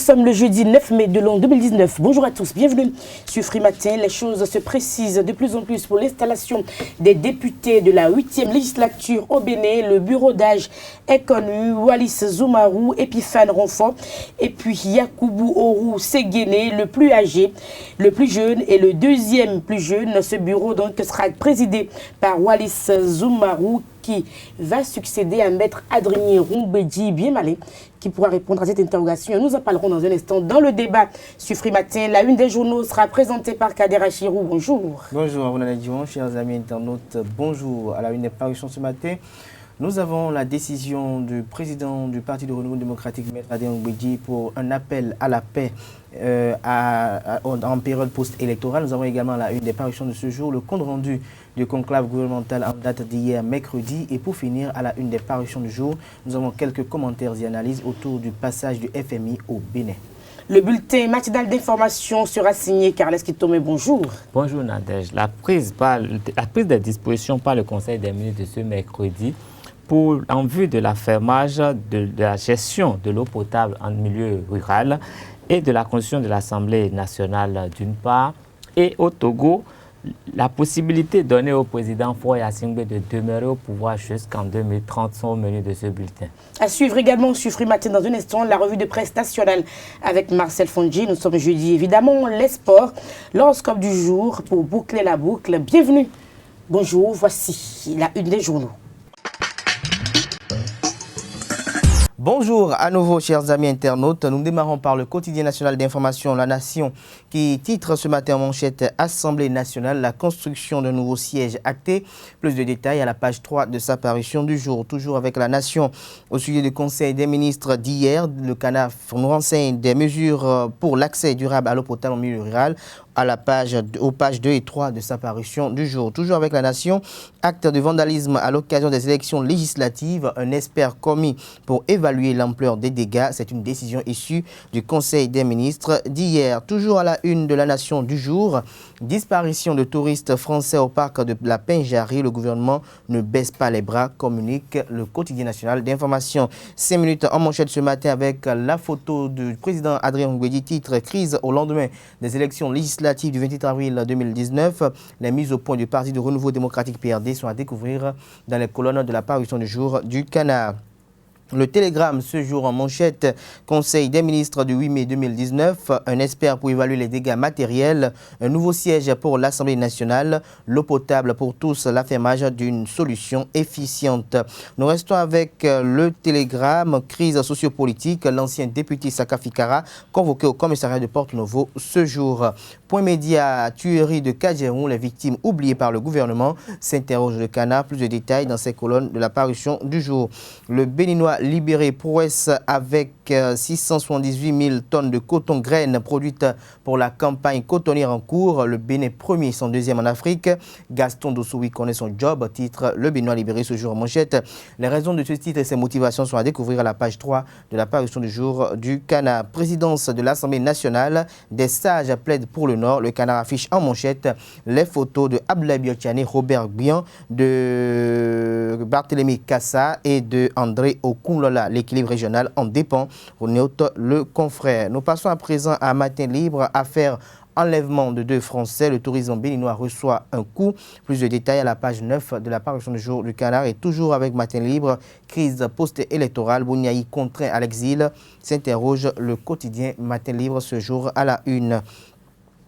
sommes le jeudi 9 mai de l'an 2019. Bonjour à tous, bienvenue sur Free Matin. Les choses se précisent de plus en plus pour l'installation des députés de la 8e législature au Bénin. Le bureau d'âge est connu, Wallis Zoumarou, Epiphane Renfort, et puis Yakoubou Orou Séguéné, le plus âgé, le plus jeune et le deuxième plus jeune. Ce bureau donc sera présidé par Wallis Zoumarou, qui va succéder à Maître Adrien Roumbedji Bienmalé, qui pourra répondre à cette interrogation. Nous en parlerons dans un instant dans le débat sur Free Matin. La une des journaux sera présentée par Kader Achirou. Bonjour. Bonjour, Abonane Dion, chers amis internautes. Bonjour. À la une des parutions ce matin, nous avons la décision du président du Parti de Renouveau démocratique, Maître Adrien Roumbedji, pour un appel à la paix en période post-électorale. Nous avons également la une des parutions de ce jour, le compte rendu du conclave gouvernemental en date d'hier mercredi. Et pour finir, à la une des parutions du jour, nous avons quelques commentaires et analyses autour du passage du FMI au Bénin. Le bulletin matinal d'information sera signé Carles Kitome. Bonjour. Bonjour Nadège. La prise des dispositions par le Conseil des ministres de ce mercredi en vue de l'affermage de la gestion de l'eau potable en milieu rural et de la constitution de l'Assemblée nationale d'une part, et au Togo, la possibilité donnée au président Faure Gnassingbé de demeurer au pouvoir jusqu'en 2030 sont au menu de ce bulletin. À suivre également sur Free Matin dans un instant, la revue de presse nationale avec Marcel Fondji. Nous sommes jeudi, évidemment, les sports, l'horoscope du jour pour boucler la boucle. Bienvenue. Bonjour, voici la une des journaux. Bonjour à nouveau, chers amis internautes. Nous démarrons par le quotidien national d'information La Nation qui titre ce matin en manchette Assemblée nationale, la construction d'un nouveau siège acté. Plus de détails à la page 3 de sa parution du jour. Toujours avec La Nation, au sujet du Conseil des ministres d'hier, le CANAF nous renseigne des mesures pour l'accès durable à l'eau potable en milieu rural. Aux pages 2 et 3 de sa parution du jour. Toujours avec La Nation, acte de vandalisme à l'occasion des élections législatives, un expert commis pour évaluer l'ampleur des dégâts. C'est une décision issue du Conseil des ministres d'hier. Toujours à la une de La Nation du jour, disparition de touristes français au parc de la Pinjarrie. Le gouvernement ne baisse pas les bras, communique le quotidien national d'information. 5 minutes en manchette ce matin avec la photo du président Adrien Roumbedji, titre crise au lendemain des élections législatives du 28 avril 2019. Les mises au point du Parti de Renouveau démocratique PRD sont à découvrir dans les colonnes de la parution du jour du Canard. Le Télégramme, ce jour en manchette, Conseil des ministres du 8 mai 2019, un expert pour évaluer les dégâts matériels, un nouveau siège pour l'Assemblée nationale, l'eau potable pour tous, l'affermage d'une solution efficiente. Nous restons avec le Télégramme, crise sociopolitique, l'ancien député Saka Fikara convoqué au commissariat de Porto-Novo ce jour. Point média, tuerie de Kadjeroun, les victimes oubliées par le gouvernement, s'interroge le Canard. Plus de détails dans ces colonnes de la parution du jour. Le Béninois libéré prouesse avec 678 000 tonnes de coton graines produites pour la campagne cotonnière en cours. Le Bénin premier, son deuxième en Afrique. Gaston Dossoui connaît son job, titre Le Béninois libéré ce jour en manchette. Les raisons de ce titre et ses motivations sont à découvrir à la page 3 de la parution du jour du Canard. Présidence de l'Assemblée nationale, des sages plaident pour le Nord. Le Canard affiche en manchette les photos de Abdoulaye Biotiane, Robert Bian, de Barthélémy Kassa et de André Okoumlola. L'équilibre régional en dépend, note le confrère. Nous passons à présent à Matin Libre, affaire enlèvement de 2 Français. Le tourisme béninois reçoit un coup. Plus de détails à la page 9 de la parution du jour du Canard. Et toujours avec Matin Libre, crise post-électorale, Bouniaï contraint à l'exil, s'interroge le quotidien Matin Libre ce jour à la une.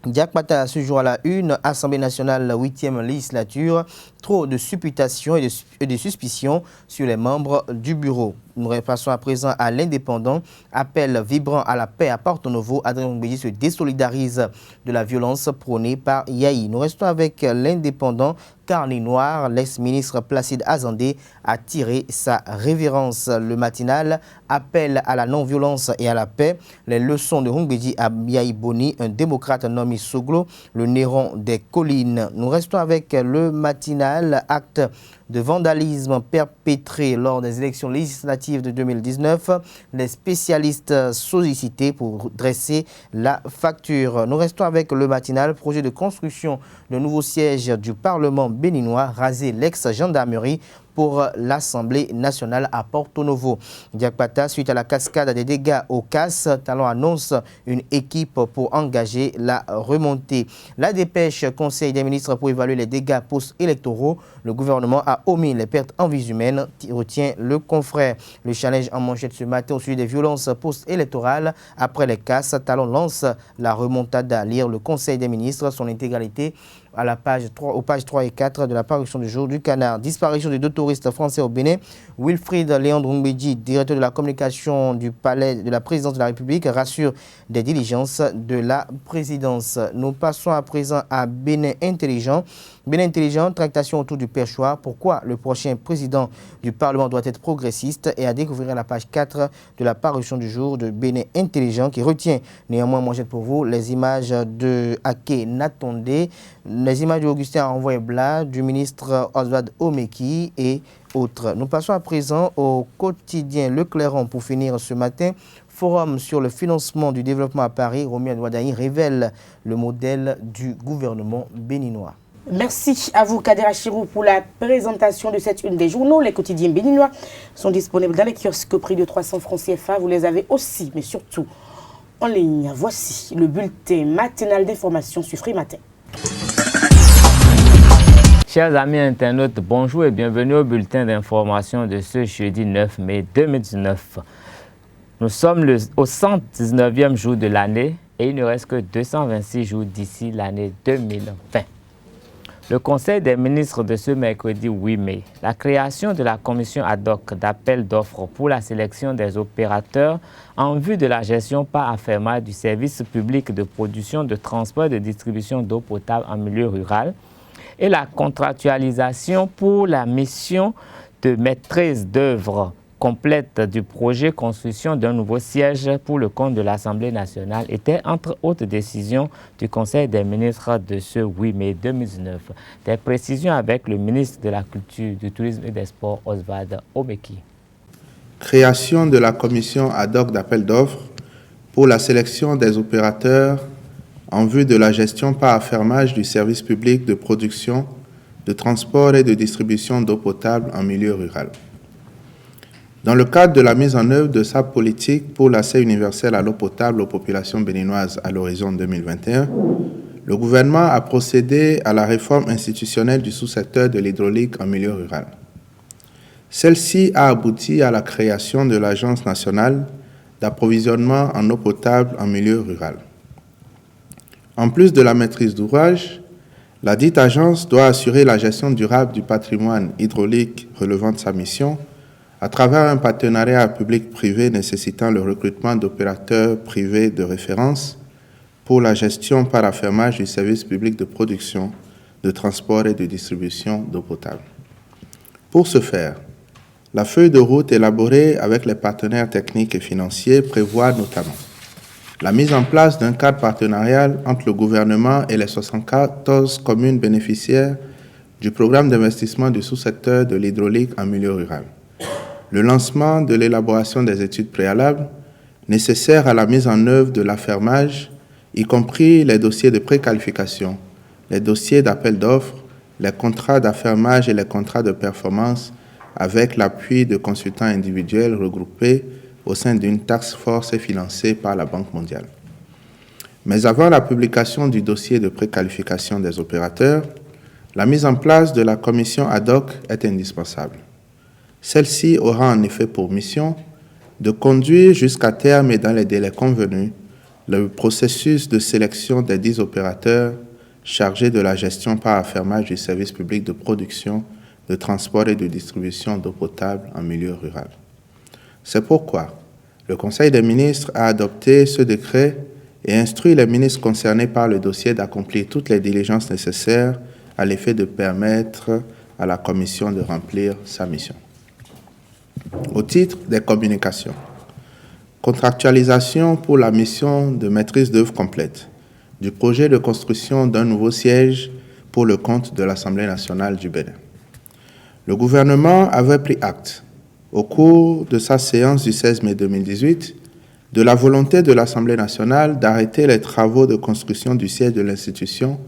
Diak Mata, ce jour à la une, Assemblée nationale, 8e législature, trop de supputations et de suspicions sur les membres du bureau. Nous repassons à présent à l'Indépendant. Appel vibrant à la paix à Porto-Novo. Adrien Roumbedji se désolidarise de la violence prônée par Yahi. Nous restons avec l'Indépendant. Carnet noir, l'ex-ministre Placide Azandé a tiré sa révérence. Le matinal, appel à la non-violence et à la paix. Les leçons de Roumbedji à Yahi Boni, un démocrate nommé Soglo, le Néron des collines. Nous restons avec le matinal, acte de vandalisme perpétré lors des élections législatives de 2019. Les spécialistes sollicités pour dresser la facture. Nous restons avec le matinal. Projet de construction de nouveau siège du Parlement béninois, raser l'ex-gendarmerie pour l'Assemblée nationale à Porto Novo. Diakpata, suite à la cascade des dégâts au CAS, Talon annonce une équipe pour engager la remontée. La dépêche Conseil des ministres pour évaluer les dégâts post-électoraux. Le gouvernement a omis les pertes en vies humaines, retient le confrère. Le challenge en manchette ce matin au sujet des violences post-électorales. Après les CAS, Talon lance la remontada. Lire le Conseil des ministres, son intégralité à la page 3, aux pages 3 et 4 de la parution du jour du Canard. Disparition des 2 touristes français au Bénin. Wilfried Léandre Mbedji, directeur de la communication du palais de la présidence de la République, rassure des diligences de la présidence. Nous passons à présent à Bénin Intelligent. Bénin Intelligent, tractation autour du perchoir. Pourquoi le prochain président du Parlement doit être progressiste, et à découvrir à la page 4 de la parution du jour de Bénin Intelligent, qui retient néanmoins, moi jette pour vous, les images de Ake Natonde, les images d'Augustin Envoyé-Blas, du ministre Oswald Omeki et autres. Nous passons à présent au quotidien Le Clairon pour finir ce matin. Forum sur le financement du développement à Paris, Romy Adouadaï révèle le modèle du gouvernement béninois. Merci à vous, Kader Achirou, pour la présentation de cette une des journaux. Les quotidiens béninois sont disponibles dans les kiosques au prix de 300 francs CFA. Vous les avez aussi, mais surtout en ligne. Voici le bulletin matinal d'information sur Free Matin. Chers amis internautes, bonjour et bienvenue au bulletin d'information de ce jeudi 9 mai 2019. Nous sommes au 119e jour de l'année et il ne reste que 226 jours d'ici l'année 2020. Le Conseil des ministres de ce mercredi 8 mai, la création de la commission ad hoc d'appel d'offres pour la sélection des opérateurs en vue de la gestion par affermage du service public de production, de transport et de distribution d'eau potable en milieu rural et la contractualisation pour la mission de maîtrise d'œuvre complète du projet construction d'un nouveau siège pour le compte de l'Assemblée nationale était entre autres décisions du Conseil des ministres de ce 8 mai 2019. Des précisions avec le ministre de la Culture, du Tourisme et des Sports, Oswald Omeki. Création de la commission ad hoc d'appel d'offres pour la sélection des opérateurs en vue de la gestion par affermage du service public de production, de transport et de distribution d'eau potable en milieu rural. Dans le cadre de la mise en œuvre de sa politique pour l'accès universel à l'eau potable aux populations béninoises à l'horizon 2021, le gouvernement a procédé à la réforme institutionnelle du sous-secteur de l'hydraulique en milieu rural. Celle-ci a abouti à la création de l'Agence nationale d'approvisionnement en eau potable en milieu rural. En plus de la maîtrise d'ouvrage, la dite agence doit assurer la gestion durable du patrimoine hydraulique relevant de sa mission à travers un partenariat public-privé nécessitant le recrutement d'opérateurs privés de référence pour la gestion par affermage du service public de production, de transport et de distribution d'eau potable. Pour ce faire, la feuille de route élaborée avec les partenaires techniques et financiers prévoit notamment la mise en place d'un cadre partenarial entre le gouvernement et les 74 communes bénéficiaires du programme d'investissement du sous-secteur de l'hydraulique en milieu rural, le lancement de l'élaboration des études préalables nécessaires à la mise en œuvre de l'affermage, y compris les dossiers de préqualification, les dossiers d'appel d'offres, les contrats d'affermage et les contrats de performance avec l'appui de consultants individuels regroupés au sein d'une task force et financée par la Banque mondiale. Mais avant la publication du dossier de préqualification des opérateurs, la mise en place de la commission ad hoc est indispensable. Celle-ci aura en effet pour mission de conduire jusqu'à terme et dans les délais convenus le processus de sélection des 10 opérateurs chargés de la gestion par affermage du service public de production, de transport et de distribution d'eau potable en milieu rural. C'est pourquoi le Conseil des ministres a adopté ce décret et instruit les ministres concernés par le dossier d'accomplir toutes les diligences nécessaires à l'effet de permettre à la Commission de remplir sa mission. Au titre des communications, contractualisation pour la mission de maîtrise d'œuvre complète du projet de construction d'un nouveau siège pour le compte de l'Assemblée nationale du Bénin. Le gouvernement avait pris acte, au cours de sa séance du 16 mai 2018, de la volonté de l'Assemblée nationale d'arrêter les travaux de construction du siège de l'institution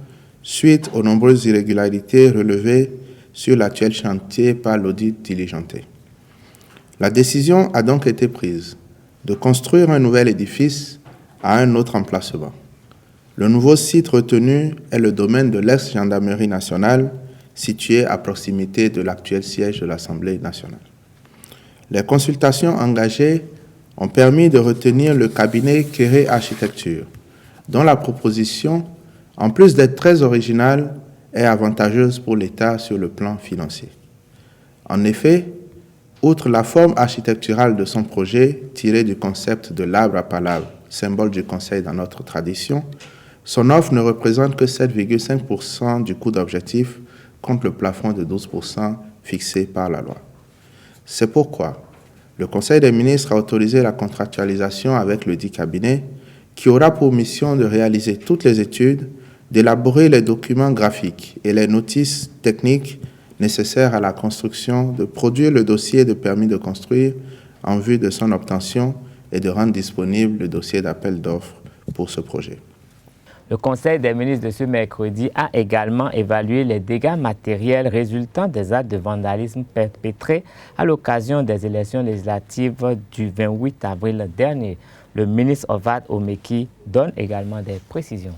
suite aux nombreuses irrégularités relevées sur l'actuel chantier par l'audit diligenté. La décision a donc été prise de construire un nouvel édifice à un autre emplacement. Le nouveau site retenu est le domaine de l'ex-gendarmerie nationale, situé à proximité de l'actuel siège de l'Assemblée nationale. Les consultations engagées ont permis de retenir le cabinet Kéré Architecture, dont la proposition, en plus d'être très originale, est avantageuse pour l'État sur le plan financier. En effet, outre la forme architecturale de son projet, tiré du concept de l'arbre à palabre, symbole du conseil dans notre tradition, son offre ne représente que 7,5% du coût d'objectif contre le plafond de 12% fixé par la loi. C'est pourquoi le Conseil des ministres a autorisé la contractualisation avec le dit cabinet qui aura pour mission de réaliser toutes les études, d'élaborer les documents graphiques et les notices techniques nécessaires à la construction, de produire le dossier de permis de construire en vue de son obtention et de rendre disponible le dossier d'appel d'offres pour ce projet. Le Conseil des ministres de ce mercredi a également évalué les dégâts matériels résultant des actes de vandalisme perpétrés à l'occasion des élections législatives du 28 avril dernier. Le ministre Ovad Omeki donne également des précisions.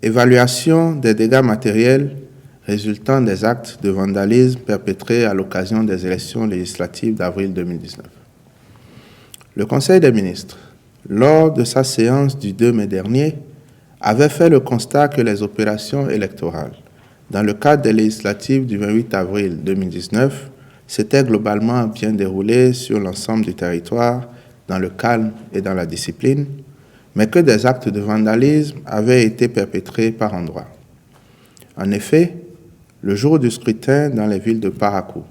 Évaluation des dégâts matériels résultant des actes de vandalisme perpétrés à l'occasion des élections législatives d'avril 2019. Le Conseil des ministres, lors de sa séance du 2 mai dernier, avait fait le constat que les opérations électorales, dans le cadre des législatives du 28 avril 2019, s'étaient globalement bien déroulées sur l'ensemble du territoire, dans le calme et dans la discipline, mais que des actes de vandalisme avaient été perpétrés par endroits. En effet, le jour du scrutin dans les villes de Parakou,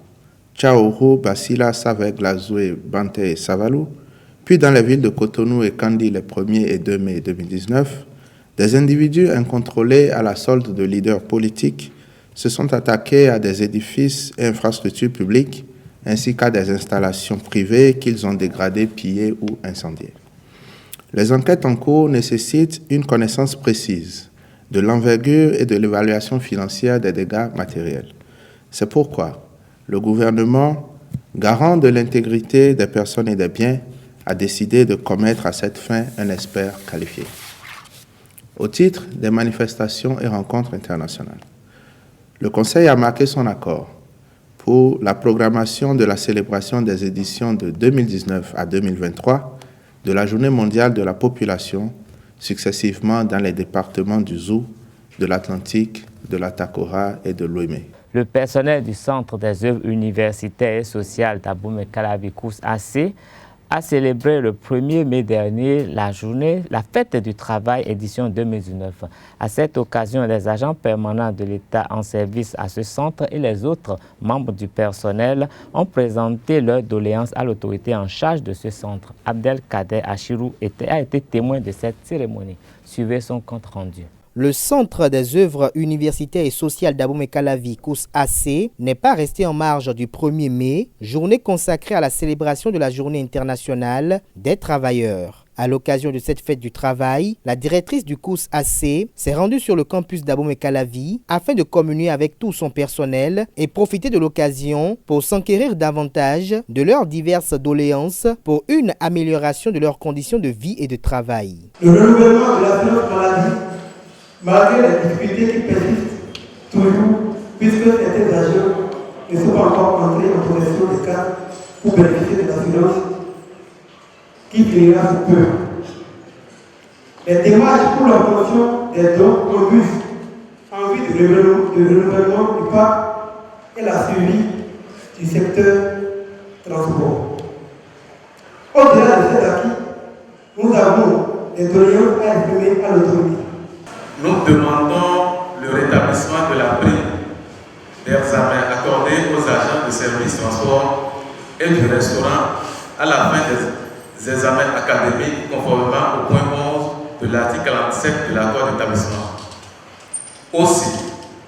Tchaourou, Basila, Saveg, Lazoué, Bante et Savalou, puis dans les villes de Cotonou et Kandi les 1er et 2 mai 2019, des individus incontrôlés à la solde de leaders politiques se sont attaqués à des édifices et infrastructures publiques ainsi qu'à des installations privées qu'ils ont dégradées, pillées ou incendiées. Les enquêtes en cours nécessitent une connaissance précise de l'envergure et de l'évaluation financière des dégâts matériels. C'est pourquoi le gouvernement, garant de l'intégrité des personnes et des biens, a décidé de commettre à cette fin un expert qualifié. Au titre des manifestations et rencontres internationales, le Conseil a marqué son accord pour la programmation de la célébration des éditions de 2019 à 2023 de la Journée mondiale de la population, successivement dans les départements du Zou, de l'Atlantique, de la Takora et de l'Ouémé. Le personnel du Centre des œuvres universitaires et sociales d'Aboumé Calavi Kous AC a célébré le 1er mai dernier la fête du travail édition 2019. À cette occasion, les agents permanents de l'État en service à ce centre et les autres membres du personnel ont présenté leurs doléances à l'autorité en charge de ce centre. Abdelkader Achirou a été témoin de cette cérémonie. Suivez son compte rendu. Le Centre des œuvres universitaires et sociales d'Aboumé Calavi Kous AC n'est pas resté en marge du 1er mai, journée consacrée à la célébration de la Journée internationale des travailleurs. À l'occasion de cette fête du travail, la directrice du Kous AC s'est rendue sur le campus d'Aboumé Calavi afin de communier avec tout son personnel et profiter de l'occasion pour s'enquérir davantage de leurs diverses doléances pour une amélioration de leurs conditions de vie et de travail. Le renouvellement de l'assurance maladie, malgré les difficultés qui persistent toujours, puisque certains agents ne sont pas encore entrés en possession des cartes pour bénéficier de l'assurance qui finira sous peu. Les démarches pour l'obtention des dons conduisent en vue de renouvellement du parc et la suivi du secteur transport. Au-delà de cet acquis, nous avons des doléances à exprimer à l'autorité. Nous demandons le rétablissement de la prime d'examen accordé aux agents de service transport et du restaurant à la fin des examens académiques conformément au point 11 de l'article 47 de l'accord d'établissement. Aussi,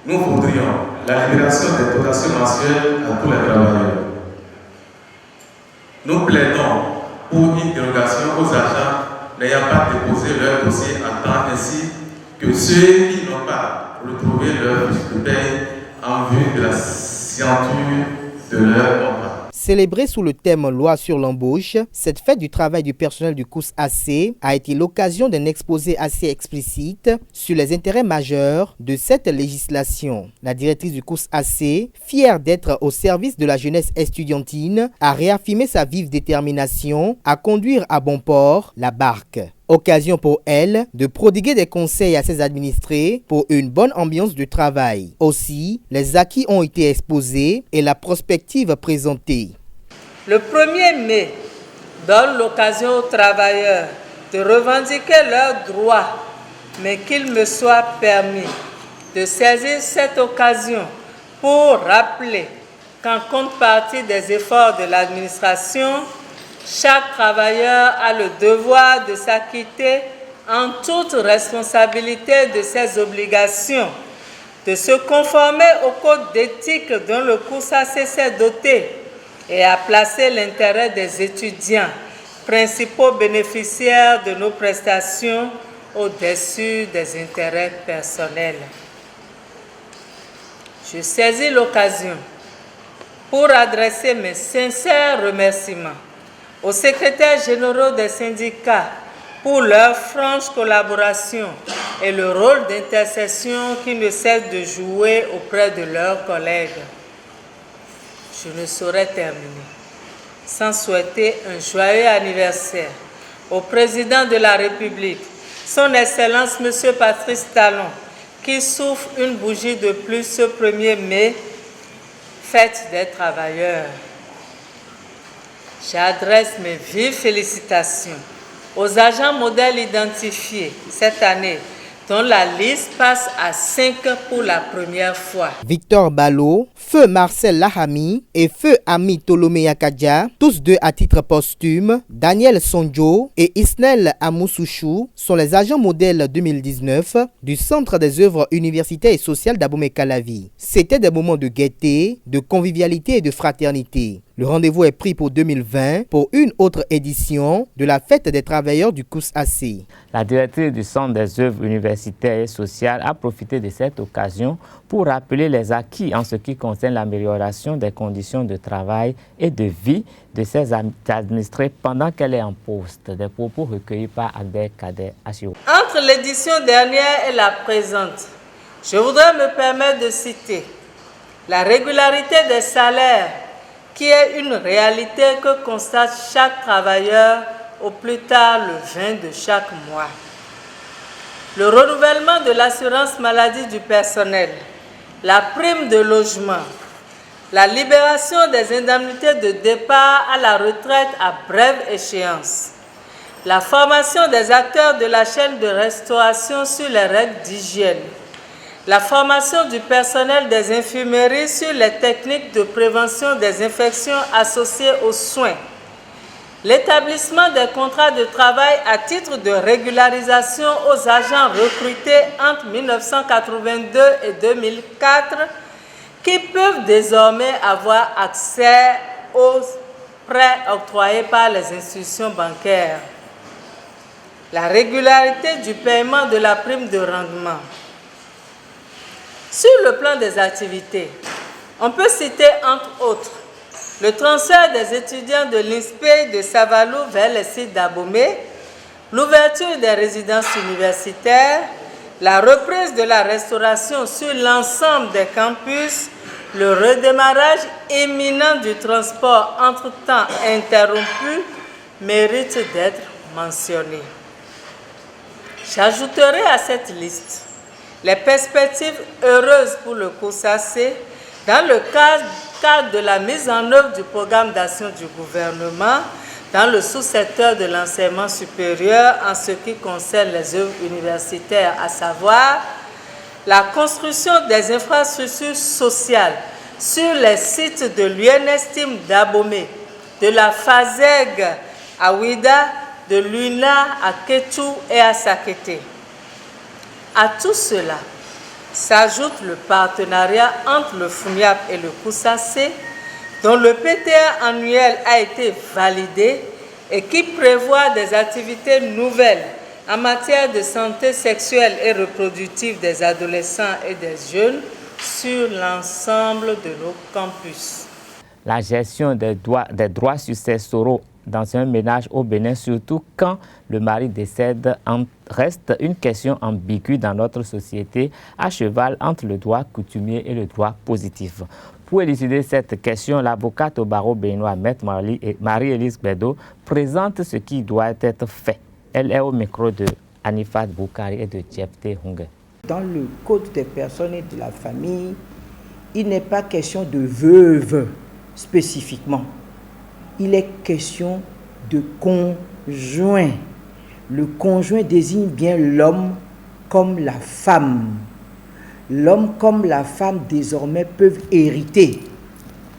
nous voudrions la libération des dotations mensuelles à tous les travailleurs. Nous plaidons pour une dérogation aux agents n'ayant pas déposé leur dossier à temps, ainsi que ceux qui n'ont pas retrouvé leur fiche de paie en vue de la signature de leur contrat. Célébrée sous le thème Loi sur l'embauche, cette fête du travail du personnel du COUS-AC a été l'occasion d'un exposé assez explicite sur les intérêts majeurs de cette législation. La directrice du COUS-AC, fière d'être au service de la jeunesse estudiantine, a réaffirmé sa vive détermination à conduire à bon port la barque. Occasion pour elle de prodiguer des conseils à ses administrés pour une bonne ambiance de travail. Aussi, les acquis ont été exposés et la prospective présentée. Le 1er mai donne l'occasion aux travailleurs de revendiquer leurs droits, mais qu'il me soit permis de saisir cette occasion pour rappeler qu'en contrepartie des efforts de l'administration, chaque travailleur a le devoir de s'acquitter en toute responsabilité de ses obligations, de se conformer au code d'éthique dont le COUS-AC s'est doté et à placer l'intérêt des étudiants, principaux bénéficiaires de nos prestations, au-dessus des intérêts personnels. Je saisis l'occasion pour adresser mes sincères remerciements aux secrétaires généraux des syndicats pour leur franche collaboration et le rôle d'intercession qu'ils ne cessent de jouer auprès de leurs collègues. Je ne saurais terminer sans souhaiter un joyeux anniversaire au président de la République, son Excellence M. Patrice Talon, qui souffle une bougie de plus ce 1er mai, fête des travailleurs. J'adresse mes vives félicitations aux agents modèles identifiés cette année, dont la liste passe à 5 pour la première fois. Victor Balo, Feu Marcel Lahami et Feu Ami Tolomé Yakadja, tous deux à titre posthume, Daniel Sonjo et Isnel Amoussouchou sont les agents modèles 2019 du Centre des œuvres universitaires et sociales d'Abomey-Calavi. C'était des moments de gaieté, de convivialité et de fraternité. Le rendez-vous est pris pour 2020 pour une autre édition de la fête des travailleurs du COUS-AC. La directrice du Centre des œuvres universitaires et sociales a profité de cette occasion pour rappeler les acquis en ce qui concerne l'amélioration des conditions de travail et de vie de ses administrés pendant qu'elle est en poste. Des propos recueillis par Albert Kader Achiro. Entre l'édition dernière et la présente, je voudrais me permettre de citer la régularité des salaires, qui est une réalité que constate chaque travailleur au plus tard le 20 de chaque mois. Le renouvellement de l'assurance maladie du personnel, la prime de logement, la libération des indemnités de départ à la retraite à brève échéance, la formation des acteurs de la chaîne de restauration sur les règles d'hygiène, la formation du personnel des infirmeries sur les techniques de prévention des infections associées aux soins, l'établissement des contrats de travail à titre de régularisation aux agents recrutés entre 1982 et 2004 qui peuvent désormais avoir accès aux prêts octroyés par les institutions bancaires, la régularité du paiement de la prime de rendement. Sur le plan des activités, on peut citer entre autres le transfert des étudiants de l'INSPE de Savalou vers les sites d'Abomey, l'ouverture des résidences universitaires, la reprise de la restauration sur l'ensemble des campus, le redémarrage imminent du transport entre-temps interrompu mérite d'être mentionné. J'ajouterai à cette liste les perspectives heureuses pour le COUS-AC dans le cadre de la mise en œuvre du programme d'action du gouvernement dans le sous-secteur de l'enseignement supérieur en ce qui concerne les œuvres universitaires, à savoir la construction des infrastructures sociales sur les sites de l'UNESTIM d'Abomey, de la FASEG à Ouida, de l'UNA à Kétou et à Sakété. À tout cela, S'ajoute le partenariat entre le FUNIAP et le COUSACE, dont le PTA annuel a été validé et qui prévoit des activités nouvelles en matière de santé sexuelle et reproductive des adolescents et des jeunes sur l'ensemble de nos campus. La gestion des droits successoraux dans un ménage au Bénin, surtout quand le mari décède, reste une question ambiguë dans notre société, à cheval entre le droit coutumier et le droit positif. Pour élucider cette question, l'avocate au barreau béninois, Maître Marie-Élise Bedo, présente ce qui doit être fait. Elle est au micro de Anifat Boukari et de Djepté Hungue. Dans le Code des personnes et de la famille, il n'est pas question de veuve spécifiquement. Il est question de conjoint. Le conjoint désigne bien l'homme comme la femme. L'homme comme la femme désormais peuvent hériter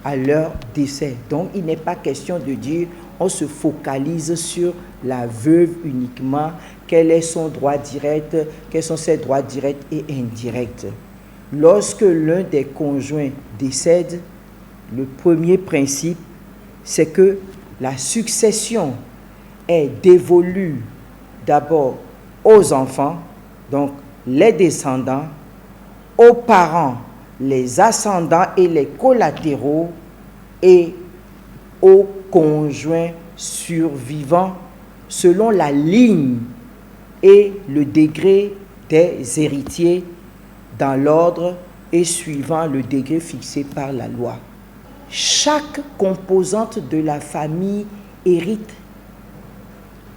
à leur décès. Donc il n'est pas question de dire on se focalise sur la veuve uniquement, quel est son droit direct, quels sont ses droits directs et indirects. Lorsque l'un des conjoints décède, le premier principe, c'est que la succession est dévolue d'abord aux enfants, donc les descendants, aux parents, les ascendants et les collatéraux, et aux conjoints survivants selon la ligne et le degré des héritiers dans l'ordre et suivant le degré fixé par la loi. Chaque composante de la famille hérite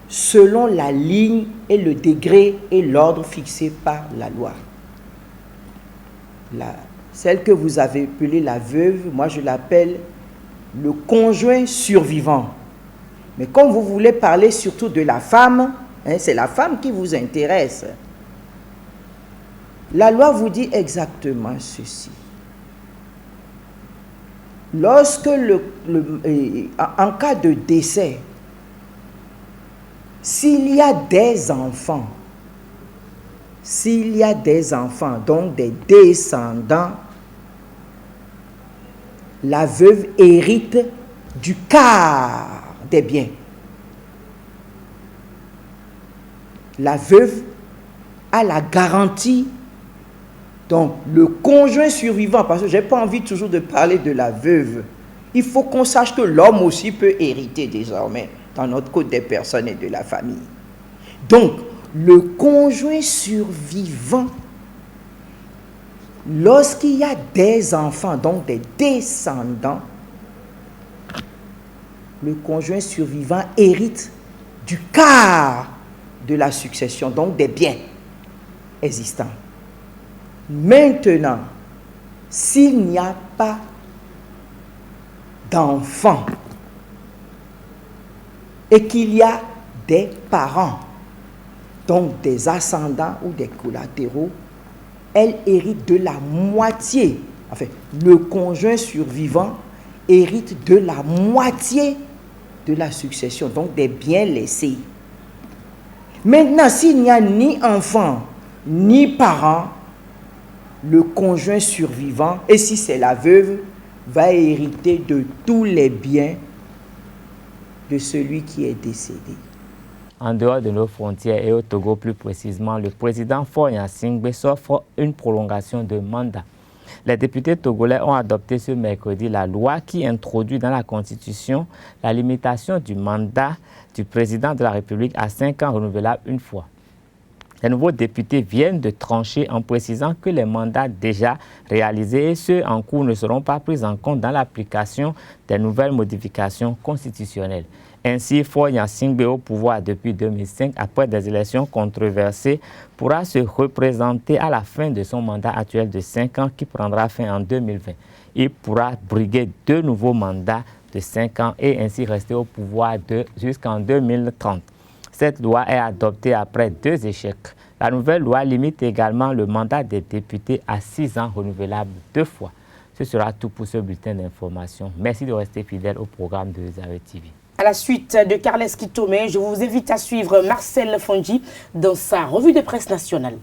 selon la ligne et le degré et l'ordre fixé par la loi. Celle que vous avez appelée la veuve, moi je l'appelle le conjoint survivant. Mais comme vous voulez parler surtout de la femme, c'est la femme qui vous intéresse. La loi vous dit exactement ceci. Lorsque en cas de décès, s'il y a des enfants, donc des descendants, la veuve hérite du quart des biens. La veuve a la garantie. Donc, le conjoint survivant, parce que je n'ai pas envie toujours de parler de la veuve, il faut qu'on sache que l'homme aussi peut hériter désormais dans notre code des personnes et de la famille. Donc, le conjoint survivant, lorsqu'il y a des enfants, donc des descendants, le conjoint survivant hérite du quart de la succession, donc des biens existants. Maintenant, s'il n'y a pas d'enfants et qu'il y a des parents, donc des ascendants ou des collatéraux, elle hérite de la moitié. Enfin, le conjoint survivant hérite de la moitié de la succession, donc des biens laissés. Maintenant, s'il n'y a ni enfants, ni parents, le conjoint survivant, et si c'est la veuve, va hériter de tous les biens de celui qui est décédé. En dehors de nos frontières et au Togo plus précisément, le président Faure Gnassingbé s'offre une prolongation de mandat. Les députés togolais ont adopté ce mercredi la loi qui introduit dans la Constitution la limitation du mandat du président de la République à 5 ans renouvelable une fois. Les nouveaux députés viennent de trancher en précisant que les mandats déjà réalisés et ceux en cours ne seront pas pris en compte dans l'application des nouvelles modifications constitutionnelles. Ainsi, Faure Gnassingbé au pouvoir depuis 2005, après des élections controversées, pourra se représenter à la fin de son mandat actuel de 5 ans qui prendra fin en 2020. Il pourra briguer 2 nouveaux mandats de 5 ans et ainsi rester au pouvoir jusqu'en 2030. Cette loi est adoptée après 2 échecs. La nouvelle loi limite également le mandat des députés à 6 ans renouvelables 2 fois. Ce sera tout pour ce bulletin d'information. Merci de rester fidèle au programme de Zawe TV. À la suite de Carles Kitomé, je vous invite à suivre Marcel Fonji dans sa revue de presse nationale.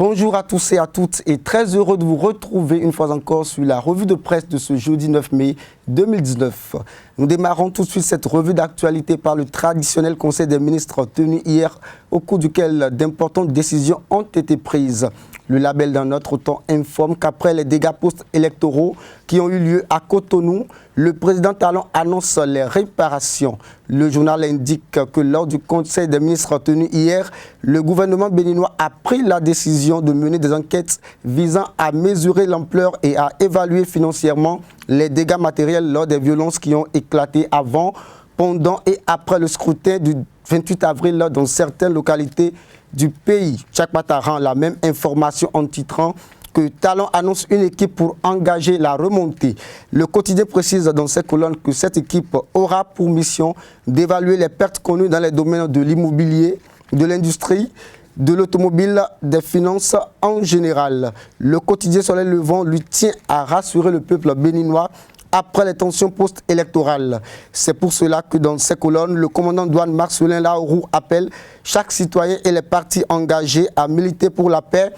Bonjour à tous et à toutes et très heureux de vous retrouver une fois encore sur la revue de presse de ce jeudi 9 mai 2019. Nous démarrons tout de suite cette revue d'actualité par le traditionnel conseil des ministres tenu hier au cours duquel d'importantes décisions ont été prises. Le label d'un autre temps informe qu'après les dégâts post-électoraux qui ont eu lieu à Cotonou, le président Talon annonce les réparations. Le journal indique que lors du conseil des ministres tenu hier, le gouvernement béninois a pris la décision de mener des enquêtes visant à mesurer l'ampleur et à évaluer financièrement les dégâts matériels lors des violences qui ont éclaté avant, pendant et après le scrutin du 28 avril dans certaines localités du pays. Chaque matin rend la même information en titrant que Talon annonce une équipe pour engager la remontée. Le quotidien précise dans ses colonnes que cette équipe aura pour mission d'évaluer les pertes connues dans les domaines de l'immobilier, de l'industrie, de l'automobile, des finances en général. Le quotidien Soleil Levant lui tient à rassurer le peuple béninois après les tensions post-électorales. C'est pour cela que dans ces colonnes, le commandant de douane Marcelin Laourou appelle chaque citoyen et les partis engagés à militer pour la paix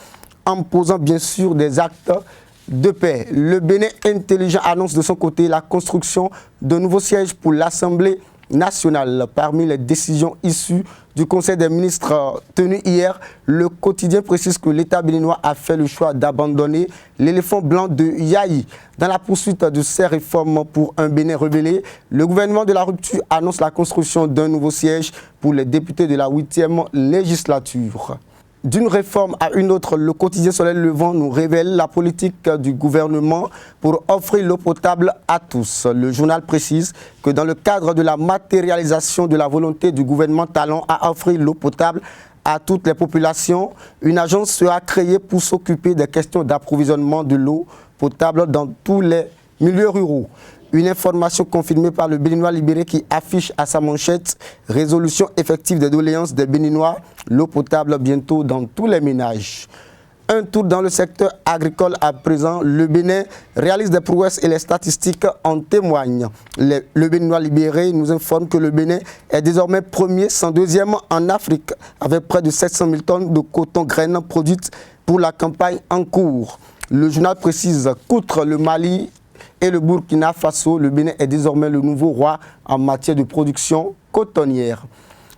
en posant bien sûr des actes de paix. Le Bénin intelligent annonce de son côté la construction de nouveaux sièges pour l'Assemblée nationale. Parmi les décisions issues du Conseil des ministres tenu hier, le quotidien précise que l'État béninois a fait le choix d'abandonner l'éléphant blanc de Yaï. Dans la poursuite de ces réformes pour un Bénin rebellé, le gouvernement de la rupture annonce la construction d'un nouveau siège pour les députés de la 8e législature. D'une réforme à une autre, le quotidien Soleil Levant nous révèle la politique du gouvernement pour offrir l'eau potable à tous. Le journal précise que dans le cadre de la matérialisation de la volonté du gouvernement Talon à offrir l'eau potable à toutes les populations, une agence sera créée pour s'occuper des questions d'approvisionnement de l'eau potable dans tous les milieux ruraux. Une information confirmée par le Béninois libéré qui affiche à sa manchette « Résolution effective des doléances des Béninois, l'eau potable bientôt dans tous les ménages ». Un tour dans le secteur agricole à présent, le Bénin réalise des prouesses et les statistiques en témoignent. Le Béninois libéré nous informe que le Bénin est désormais premier, sans deuxième en Afrique, avec près de 700 000 tonnes de coton graines produites pour la campagne en cours. Le journal précise qu'outre le Mali et le Burkina Faso, le Bénin est désormais le nouveau roi en matière de production cotonnière.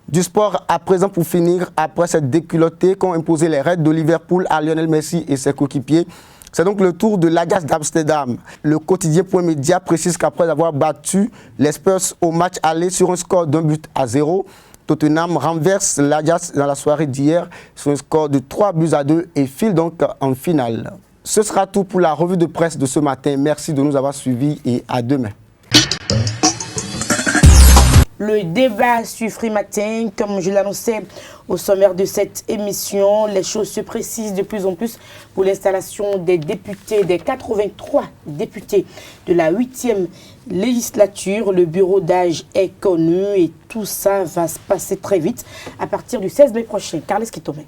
Du sport à présent pour finir, après cette déculottée qu'ont imposé les Reds de Liverpool à Lionel Messi et ses coéquipiers, c'est donc le tour de l'Ajax d'Amsterdam. Le quotidien Point Média précise qu'après avoir battu les Spurs au match aller sur un score d'1-0, Tottenham renverse l'Ajax dans la soirée d'hier sur un score de 3-2 et file donc en finale. Ce sera tout pour la revue de presse de ce matin. Merci de nous avoir suivis et à demain. Le débat sur Free Matin, comme je l'annonçais au sommaire de cette émission, les choses se précisent de plus en plus pour l'installation des députés, des 83 députés de la 8e législature. Le bureau d'âge est connu et tout ça va se passer très vite à partir du 16 mai prochain. Carles Kitomé.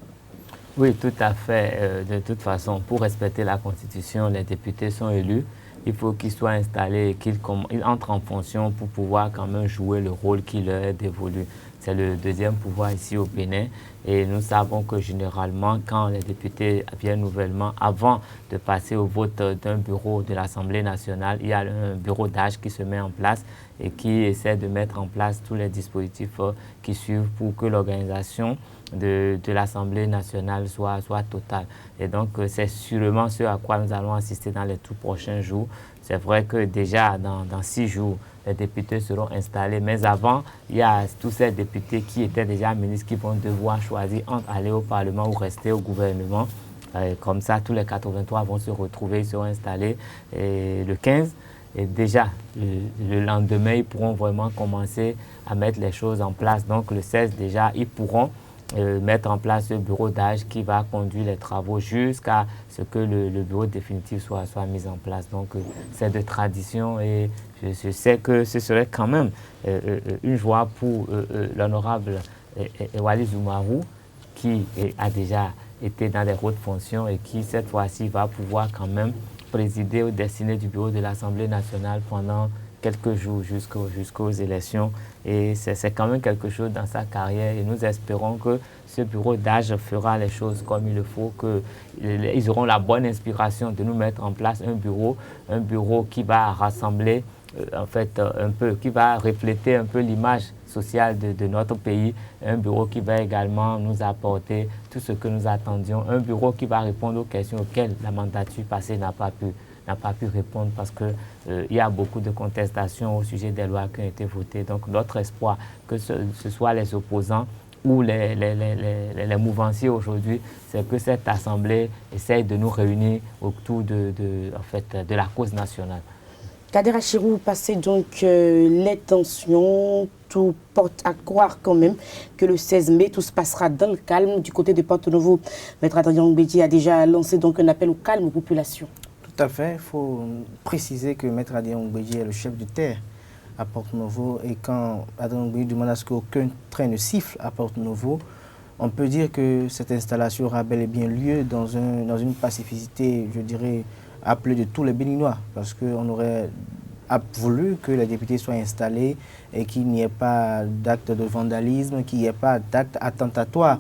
Oui, tout à fait. De toute façon, pour respecter la Constitution, les députés sont élus. Il faut qu'ils soient installés, qu'ils entrent en fonction pour pouvoir quand même jouer le rôle qui leur est dévolu. C'est le deuxième pouvoir ici au Bénin. Et nous savons que généralement, quand les députés viennent nouvellement, avant de passer au vote d'un bureau de l'Assemblée nationale, il y a un bureau d'âge qui se met en place et qui essaie de mettre en place tous les dispositifs qui suivent pour que l'organisation de l'Assemblée nationale soit totale. Et donc, c'est sûrement ce à quoi nous allons assister dans les tout prochains jours. C'est vrai que déjà, dans 6 jours, les députés seront installés. Mais avant, il y a tous ces députés qui étaient déjà ministres qui vont devoir choisir entre aller au Parlement ou rester au gouvernement. Comme ça, tous les 83 vont se retrouver, ils seront installés le 15. Et déjà, le lendemain, ils pourront vraiment commencer à mettre les choses en place. Donc, le 16, déjà, ils pourront mettre en place ce bureau d'âge qui va conduire les travaux jusqu'à ce que le bureau définitif soit mis en place. Donc, c'est de tradition et je sais que ce serait quand même une joie pour l'honorable Wali Zoumarou qui a déjà été dans des hautes fonctions et qui, cette fois-ci, va pouvoir quand même présider aux destinées du bureau de l'Assemblée nationale pendant quelques jours jusqu'aux élections. Et c'est quand même quelque chose dans sa carrière. Et nous espérons que ce bureau d'âge fera les choses comme il le faut, qu'ils auront la bonne inspiration de nous mettre en place un bureau qui va rassembler, qui va refléter un peu l'image sociale de notre pays, un bureau qui va également nous apporter tout ce que nous attendions, un bureau qui va répondre aux questions auxquelles la mandature passée n'a pas pu répondre parce qu'il y a beaucoup de contestations au sujet des lois qui ont été votées. Donc notre espoir, que ce soit les opposants ou les mouvanciers aujourd'hui, c'est que cette Assemblée essaye de nous réunir autour de la cause nationale. Kader Achirou, passez donc les tensions, tout porte à croire quand même que le 16 mai, tout se passera dans le calme. Du côté de Porto-Novo, Maître Adrien Mbedji a déjà lancé donc un appel au calme aux populations. Tout à fait, il faut préciser que Maître Adrien Mbedji est le chef de terre à Porto-Novo et quand Adrien Mbedji demande à ce qu'aucun train ne siffle à Porto-Novo, on peut dire que cette installation aura bel et bien lieu dans une pacificité, je dirais, appelée de tous les Béninois, parce qu'on aurait voulu que les députés soient installés et qu'il n'y ait pas d'actes de vandalisme, qu'il n'y ait pas d'actes attentatoires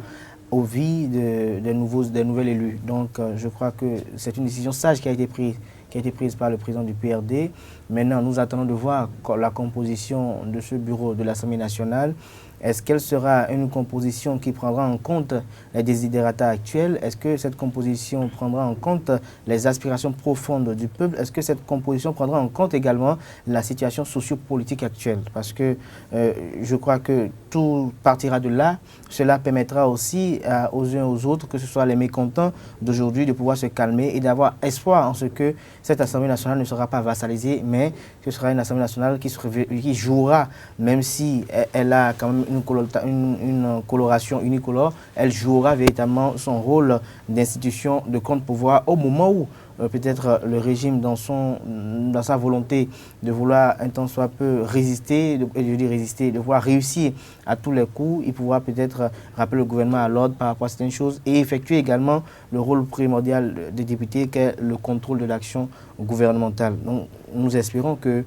aux vies des nouvelles élus. Donc je crois que c'est une décision sage qui a été prise par le président du PRD. Maintenant, nous attendons de voir la composition de ce bureau de l'Assemblée nationale. Est-ce qu'elle sera une composition qui prendra en compte les desiderata actuels? Est-ce que cette composition prendra en compte les aspirations profondes du peuple? Est-ce que cette composition prendra en compte également la situation sociopolitique actuelle? Parce que je crois que tout partira de là. Cela permettra aussi aux uns et aux autres, que ce soit les mécontents d'aujourd'hui, de pouvoir se calmer et d'avoir espoir en ce que cette Assemblée nationale ne sera pas vassalisée, mais que ce sera une Assemblée nationale qui jouera, même si elle a quand même une coloration unicolore, elle jouera véritablement son rôle d'institution de contre-pouvoir au moment où peut-être le régime, dans sa volonté de vouloir un temps soit peu résister, de vouloir réussir à tous les coups, il pourra peut-être rappeler le gouvernement à l'ordre par rapport à certaines choses et effectuer également le rôle primordial des députés, qui est le contrôle de l'action gouvernementale. Donc nous espérons que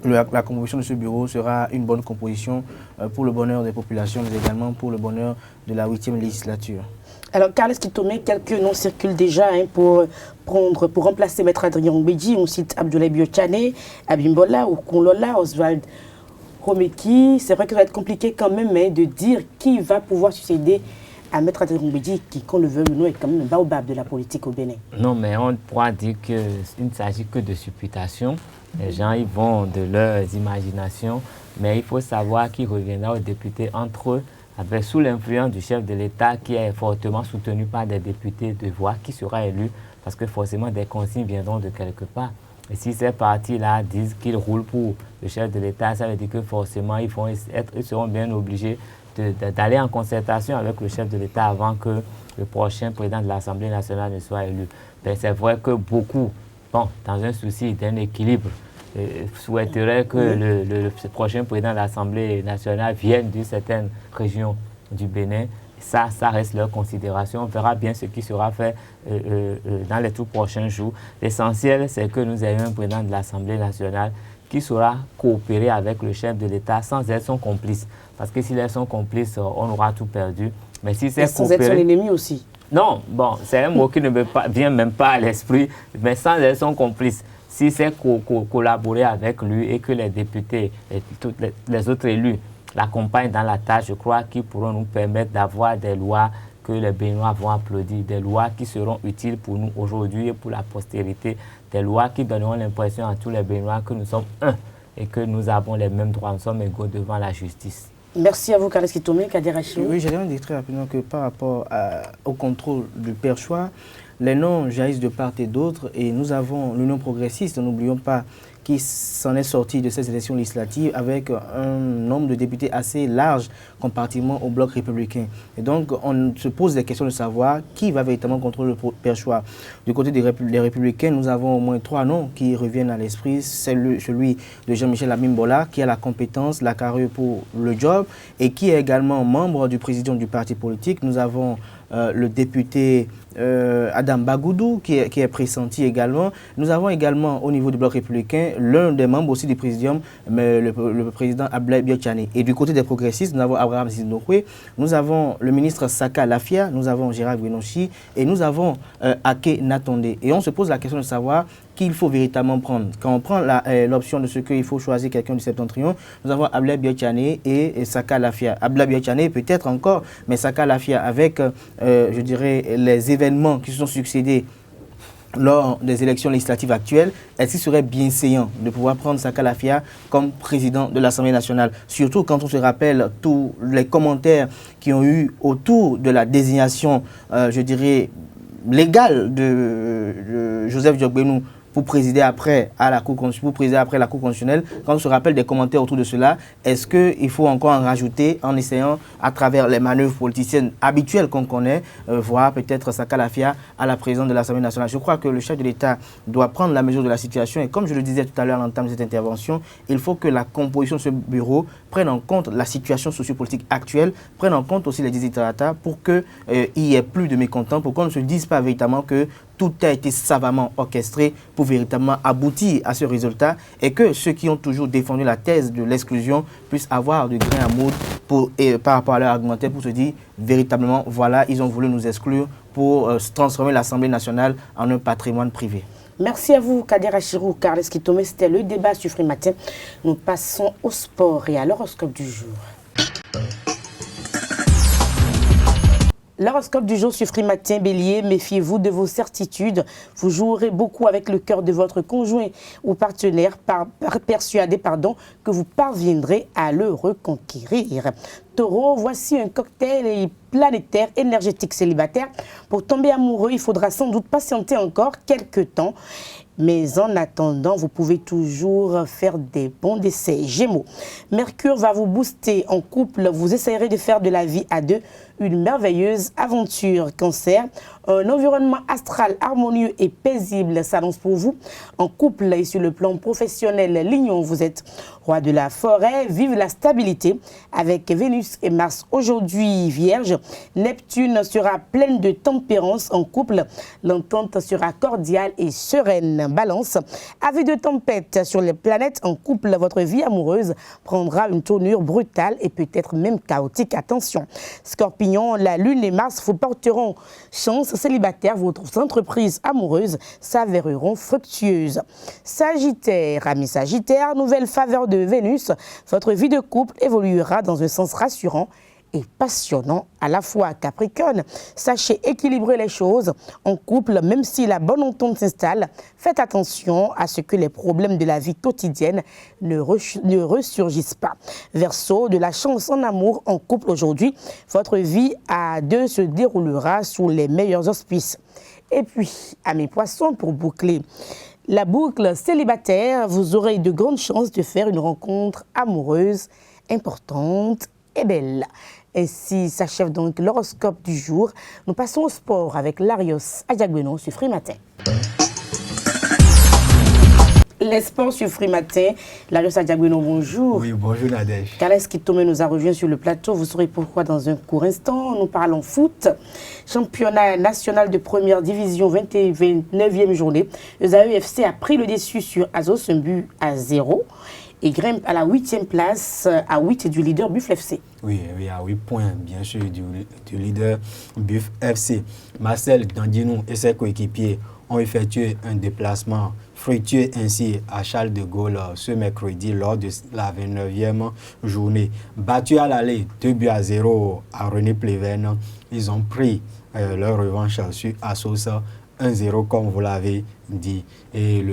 la composition de ce bureau sera une bonne composition pour le bonheur des populations, mais également pour le bonheur de la 8e législature. Alors, Carles Kitomé, quelques noms circulent déjà pour remplacer Maître Adrien Mbedji. On cite Abdoulaye Biotchane, Abimbola, Okunlola, Oswald Romeki. C'est vrai que ça va être compliqué quand même de dire qui va pouvoir succéder à Maître Adrien Mbedji, qui, qu'on le veut ou non, est quand même un baobab de la politique au Bénin. Non, mais on pourra dire qu'il ne s'agit que de supputation. Les gens ils vont de leurs imaginations, mais il faut savoir qu'il reviendra aux députés entre eux, sous l'influence du chef de l'État qui est fortement soutenu par des députés de voix qui sera élu, parce que forcément des consignes viendront de quelque part. Et si ces partis-là disent qu'ils roulent pour le chef de l'État, ça veut dire que forcément ils seront bien obligés d'aller en concertation avec le chef de l'État avant que le prochain président de l'Assemblée nationale ne soit élu. C'est vrai que beaucoup, dans un souci d'un équilibre, souhaiterait que le prochain président de l'Assemblée nationale vienne d'une certaine région du Bénin. Ça reste leur considération. On verra bien ce qui sera fait dans les tout prochains jours. L'essentiel, c'est que nous ayons un président de l'Assemblée nationale qui saura coopérer avec le chef de l'État sans être son complice. Parce que s'il est son complice, on aura tout perdu. Mais si c'est sans être son ennemi aussi. Non, bon, c'est un mot qui ne vient même pas à l'esprit, mais sans être son complice. Si c'est collaborer avec lui et que les députés et tous les autres élus l'accompagnent dans la tâche, je crois qu'ils pourront nous permettre d'avoir des lois que les Béninois vont applaudir, des lois qui seront utiles pour nous aujourd'hui et pour la postérité, des lois qui donneront l'impression à tous les Béninois que nous sommes un et que nous avons les mêmes droits, nous sommes égaux devant la justice. Merci à vous, Carles Kitomé, Kader Achirou. Oui, j'aimerais dire très rapidement que par rapport au contrôle du perchoir, les noms jaillissent de part et d'autre et nous avons l'Union progressiste, n'oublions pas, qui s'en est sorti de ces élections législatives avec un nombre de députés assez large comparativement au bloc républicain. Et donc, on se pose des questions de savoir qui va véritablement contrôler le perchoir. Du côté des républicains, nous avons au moins 3 noms qui reviennent à l'esprit. C'est celui de Jean-Michel Abimbola, qui a la compétence, la carrure pour le job et qui est également membre du présidium du parti politique. Nous avons le député Adam Bagoudou qui est pressenti également. Nous avons également au niveau du Bloc républicain l'un des membres aussi du présidium, mais le président Ablaye Biotchane. Et du côté des progressistes, nous avons Abraham Zinokwe, nous avons le ministre Saka Lafia, nous avons Gérard Gwenochi et nous avons Ake Natonde. Et on se pose la question de savoir qu'il faut véritablement prendre. Quand on prend l'option de ce qu'il faut choisir quelqu'un du Septentrion, nous avons Ablaye Biotchane et Saka Lafia. Ablaye Biotchane peut-être encore, mais Saka Lafia avec, je dirais, les événements qui se sont succédés lors des élections législatives actuelles, est-ce qu'il serait bien séant de pouvoir prendre Saka Lafia comme président de l'Assemblée nationale? Surtout quand on se rappelle tous les commentaires qui ont eu autour de la désignation, je dirais, légale de Joseph Diogbenou pour présider après la Cour constitutionnelle. Quand on se rappelle des commentaires autour de cela, est-ce qu'il faut encore en rajouter en essayant, à travers les manœuvres politiciennes habituelles qu'on connaît, voir peut-être Saka Lafia à la présidence de l'Assemblée nationale? Je crois que le chef de l'État doit prendre la mesure de la situation et comme je le disais tout à l'heure à l'entame de cette intervention, il faut que la composition de ce bureau prenne en compte la situation sociopolitique actuelle, prenne en compte aussi les desiderata pour qu'il n'y ait plus de mécontents, pour qu'on ne se dise pas véritablement que tout a été savamment orchestré pour véritablement aboutir à ce résultat et que ceux qui ont toujours défendu la thèse de l'exclusion puissent avoir de grains à moudre par rapport à leur argumentaire pour se dire véritablement, voilà, ils ont voulu nous exclure pour transformer l'Assemblée nationale en un patrimoine privé. Merci à vous, Kader Achirou, Carles Kitome. C'était le débat sur Free Matin. Nous passons au sport et à l'horoscope du jour. L'horoscope du jour sur Free Matin, Bélier, méfiez-vous de vos certitudes. Vous jouerez beaucoup avec le cœur de votre conjoint ou partenaire, persuadé que vous parviendrez à le reconquérir. Taureau, voici un cocktail planétaire énergétique célibataire. Pour tomber amoureux, il faudra sans doute patienter encore quelques temps. Mais en attendant, vous pouvez toujours faire des bons essais. Gémeaux, Mercure va vous booster en couple. Vous essayerez de faire de la vie à deux une merveilleuse aventure. Cancer, un environnement astral harmonieux et paisible s'annonce pour vous. En couple et sur le plan professionnel, Lion, vous êtes roi de la forêt. Vive la stabilité avec Vénus et Mars. Aujourd'hui, Vierge, Neptune sera pleine de tempérance en couple. L'entente sera cordiale et sereine. Balance, avis de tempête sur les planètes en couple, votre vie amoureuse prendra une tournure brutale et peut-être même chaotique. Attention. Scorpion, la Lune et Mars vous porteront chance. Célibataire, vos entreprises amoureuses s'avéreront fructueuses. Sagittaire, amis Sagittaire, nouvelle faveur de Vénus, votre vie de couple évoluera dans un sens rassurant et passionnant à la fois. Capricorne, sachez équilibrer les choses en couple, même si la bonne entente s'installe. Faites attention à ce que les problèmes de la vie quotidienne ne ressurgissent pas. Verseau, de la chance en amour en couple aujourd'hui. Votre vie à deux se déroulera sous les meilleurs auspices. Et puis, amis poissons, pour boucler la boucle célibataire, vous aurez de grandes chances de faire une rencontre amoureuse importante et belle. Ainsi s'achève donc l'horoscope du jour. Nous passons au sport avec Larios Adjagbenon sur Free Matin. Les sports sur Free Matin. Larios Adjagbenon, bonjour. Oui, bonjour Nadège. Carles Kitome nous a rejoint sur le plateau. Vous saurez pourquoi dans un court instant. Nous parlons foot. Championnat national de première division, 29e journée. Le ZAEFC a pris le dessus sur Azos, un but à 0. Et grimpe à la 8e place, à 8 du leader Buff FC. Oui, à 8 points, bien sûr, du leader Buff FC. Marcel Dandinou et ses coéquipiers ont effectué un déplacement fructueux ainsi à Charles de Gaulle ce mercredi lors de la 29e journée. Battu à l'aller 2 buts à 0 à René Pleven, ils ont pris leur revanche sur Assos 1-0 comme vous l'avez dit. Et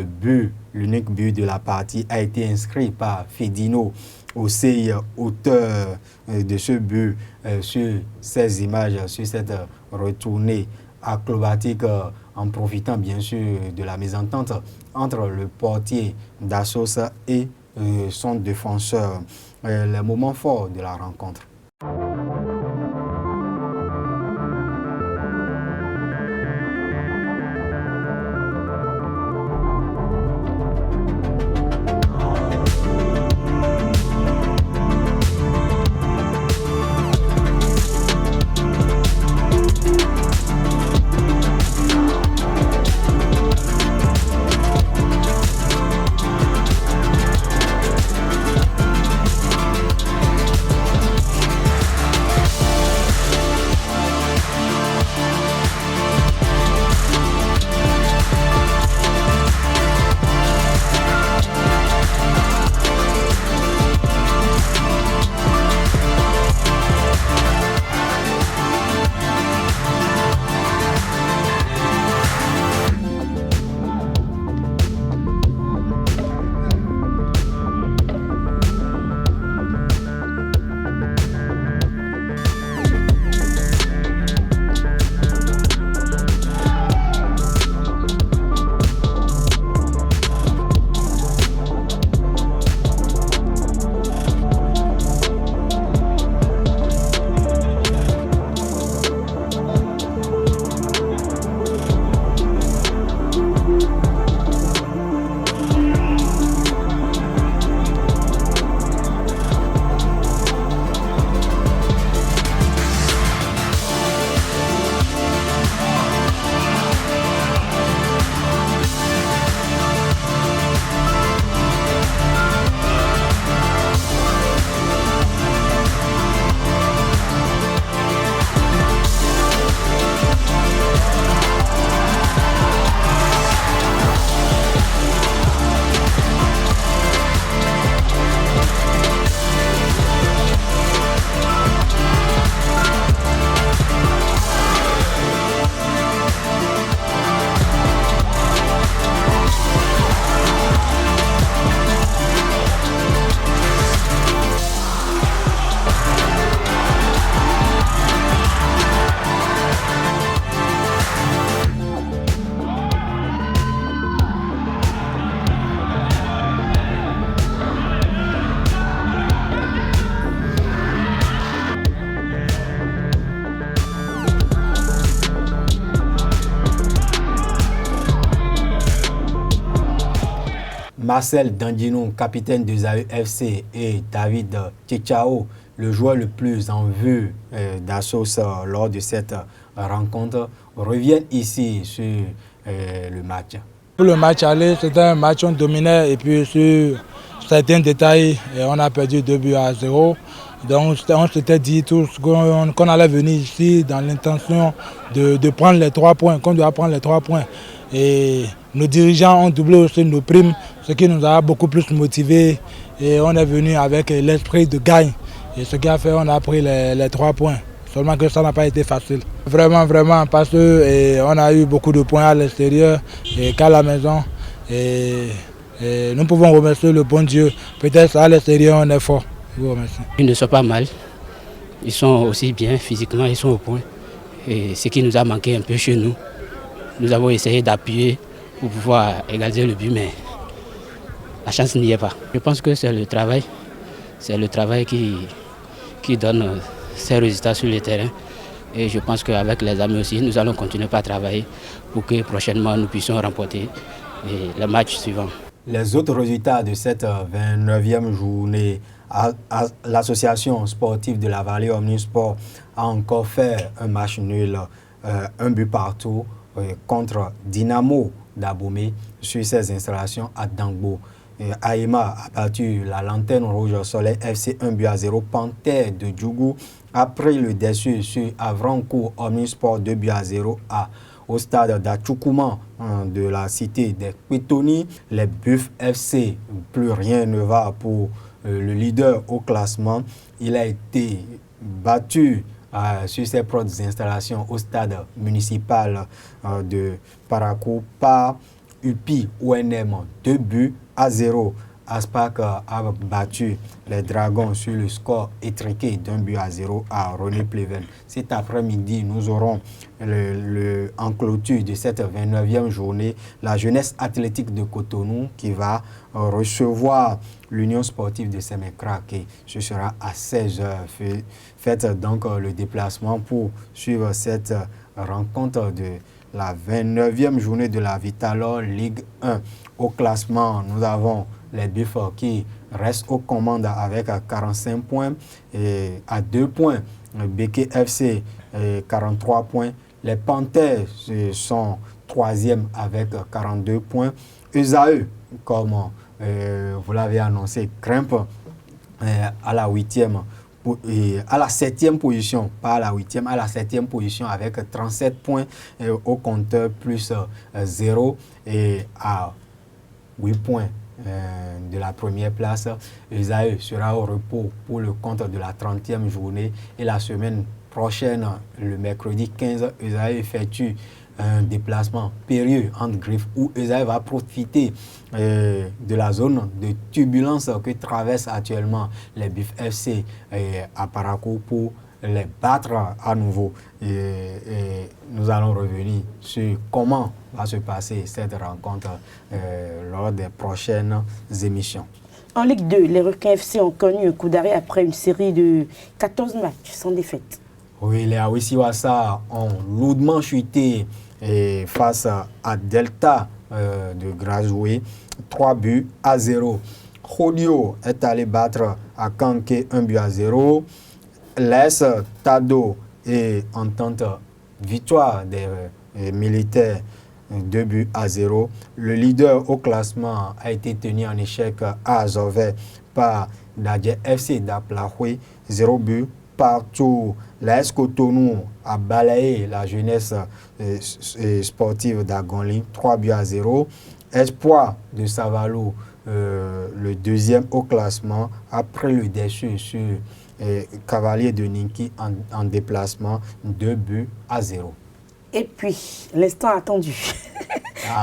l'unique but de la partie a été inscrit par Fedino Osei, auteur de ce but, sur ces images, sur cette retournée acrobatique, en profitant bien sûr de la mésentente entre le portier d'Assos et son défenseur. Le moment fort de la rencontre. Marcel Dandinou, capitaine de Zaïre FC, et David Tchechao, le joueur le plus en vue d'Assos lors de cette rencontre, reviennent ici sur le match. Pour le match aller, c'était un match on dominait et puis sur certains détails, on a perdu 2-0. Donc on s'était dit tous qu'on allait venir ici dans l'intention de prendre les 3 points, qu'on doit prendre les 3 points. Et nos dirigeants ont doublé aussi nos primes, ce qui nous a beaucoup plus motivés. Et on est venu avec l'esprit de gagne. Et ce qui a fait qu'on a pris les 3 points. Seulement que ça n'a pas été facile. Vraiment, parce qu'on a eu beaucoup de points à l'extérieur et qu'à la maison. Et nous pouvons remercier le bon Dieu. Peut-être à l'extérieur on est fort. Je vous remercie. Ils ne sont pas mal. Ils sont aussi bien physiquement, ils sont au point. Et ce qui nous a manqué un peu chez nous, nous avons essayé d'appuyer pour pouvoir égaliser le but, mais la chance n'y est pas. Je pense que c'est le travail qui donne ces résultats sur le terrain. Et je pense qu'avec les amis aussi, nous allons continuer à travailler pour que prochainement nous puissions remporter le match suivant. Les autres résultats de cette 29e journée, l'association sportive de la Vallée Omnisport a encore fait un match nul, un but partout contre Dynamo d'Abomey sur ses installations à Dangbo. Aïma a battu la Lanterne Rouge Soleil FC 1-0. Panthère de Djougou a pris le dessus sur Avrancourt Omnisport 2-0 au stade d'Achoukouma de la cité des Pétoni. Les Buffs FC, plus rien ne va pour le leader au classement. Il a été battu sur ses propres installations au stade municipal de Parakou par UPI ONM 2-0. Aspac a battu les Dragons sur le score étriqué d'1-0 à René Pleven. Cet après-midi, nous aurons en clôture de cette 29e journée la jeunesse athlétique de Cotonou qui va recevoir l'Union sportive de Sémécrac. Et ce sera à 16h. Faites donc le déplacement pour suivre cette rencontre de la 29e journée de la Vitalor Ligue 1. Au classement, nous avons les Buffs qui restent aux commandes avec 45 points et à 2 points. Béké FC 43 points. Les Panthères sont 3e avec 42 points. Esaü, comme vous l'avez annoncé, grimpe à la 8e. À la 7e position, pas à la 8e, à la 7e position avec 37 points au compteur plus 0 et à 8 points de la première place. Esaü sera au repos pour le compte de la 30e journée et la semaine prochaine, le mercredi 15, Esaü effectue un déplacement périlleux entre griffes où Esaü va profiter de la zone de turbulence que traversent actuellement les Buffs FC à Parakou pour les battre à nouveau. Et nous allons revenir sur comment va se passer cette rencontre lors des prochaines émissions. En Ligue 2, les Requins FC ont connu un coup d'arrêt après une série de 14 matchs sans défaite. Oui, les Awisiwasa ont lourdement chuté face à Delta de Grazoué, 3-0. Rodio est allé battre à Kanké 1-0. Les Tado et Entente victoire des militaires 2-0. Le leader au classement a été tenu en échec à Azové par Dadje FC d'Aplahoué, 0 but partout. L'AS Cotonou a balayé la jeunesse sportive d'Agonli, 3-0. Espoir de Savalou, le deuxième au classement, a pris le dessus sur Cavalier de Ninki en déplacement, 2-0. Et puis, l'instant attendu.